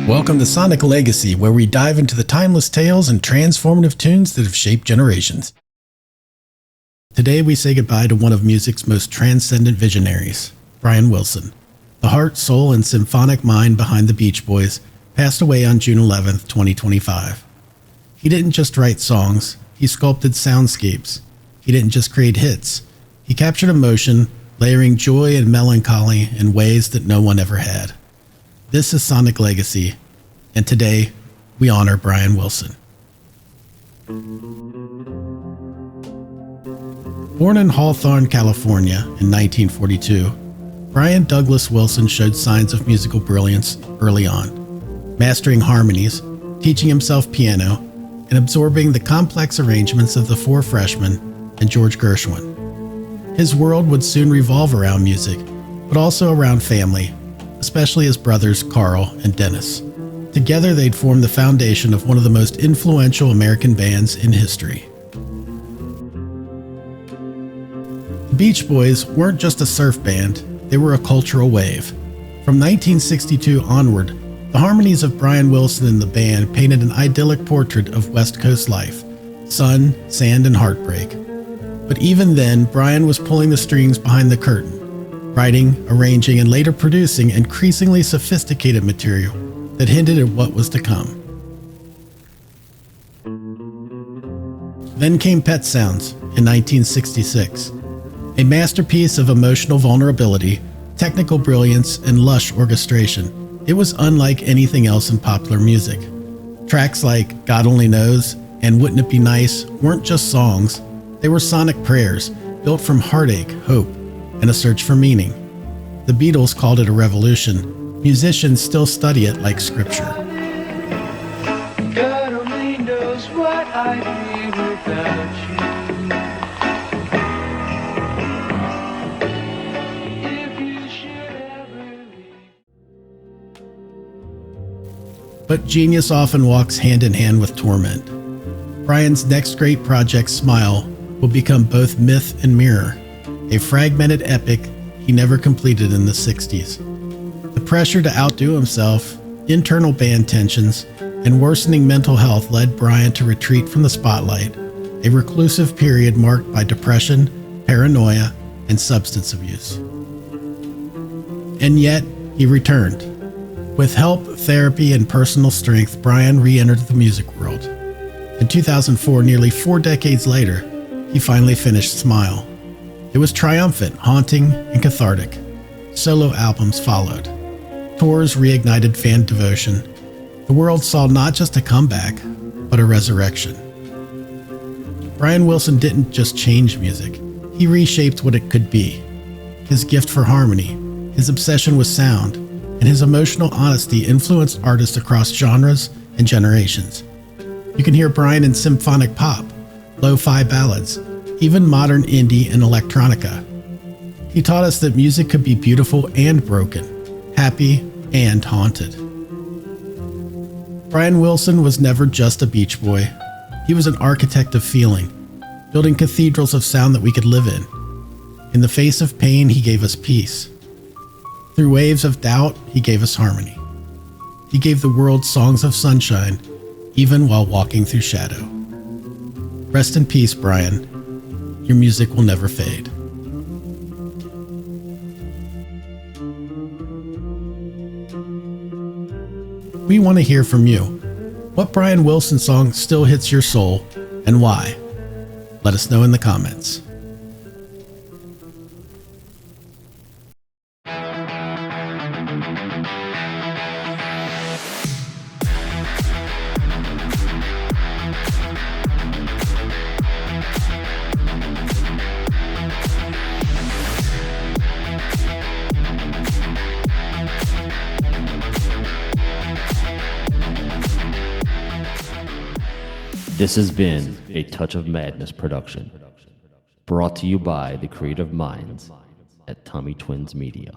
Welcome to Sonic Legacy, where we dive into the timeless tales and transformative tunes that have shaped generations. Today we say goodbye to one of music's most transcendent visionaries, Brian Wilson. The heart, soul, and symphonic mind behind the Beach Boys passed away on June 11, 2025. He didn't just write songs, he sculpted soundscapes. He didn't just create hits, he captured emotion, layering joy and melancholy in ways that no one ever had. This is Sonic Legacy, and today we honor Brian Wilson. Born in Hawthorne, California in 1942, Brian Douglas Wilson showed signs of musical brilliance early on, mastering harmonies, teaching himself piano, and absorbing the complex arrangements of the Four Freshmen and George Gershwin. His world would soon revolve around music, but also around family, especially his brothers Carl and Dennis. Together they'd form the foundation of one of the most influential American bands in history. The Beach Boys weren't just a surf band, they were a cultural wave. From 1962 onward, the harmonies of Brian Wilson and the band painted an idyllic portrait of West Coast life: sun, sand, and heartbreak. But even then, Brian was pulling the strings behind the curtain, writing, arranging, and later producing increasingly sophisticated material that hinted at what was to come. Then came Pet Sounds in 1966, a masterpiece of emotional vulnerability, technical brilliance, and lush orchestration. It was unlike anything else in popular music. Tracks like God Only Knows and Wouldn't It Be Nice weren't just songs, they were sonic prayers built from heartache, hope, and a search for meaning. The Beatles called it a revolution. Musicians still study it like scripture. God only knows what I'd be without you. If you should ever leave. But genius often walks hand in hand with torment. Brian's next great project, Smile, will become both myth and mirror, a fragmented epic he never completed in the 60s. The pressure to outdo himself, internal band tensions, and worsening mental health led Brian to retreat from the spotlight, a reclusive period marked by depression, paranoia, and substance abuse. And yet, he returned. With help, therapy, and personal strength, Brian re-entered the music world. In 2004, nearly 4 decades later, he finally finished Smile. It was triumphant, haunting, and cathartic. Solo albums followed. Tours reignited fan devotion. The world saw not just a comeback, but a resurrection. Brian Wilson didn't just change music, he reshaped what it could be. His gift for harmony, his obsession with sound, and his emotional honesty influenced artists across genres and generations. You can hear Brian in symphonic pop, lo-fi ballads, even modern indie and electronica. He taught us that music could be beautiful and broken, happy and haunted. Brian Wilson was never just a Beach Boy. He was an architect of feeling, building cathedrals of sound that we could live in. In the face of pain, he gave us peace. Through waves of doubt, he gave us harmony. He gave the world songs of sunshine, even while walking through shadow. Rest in peace, Brian. Your music will never fade. We want to hear from you. What Brian Wilson song still hits your soul, and why? Let us know in the comments. This has been a Touch of Madness production, brought to you by the creative minds at Tommy Twins Media.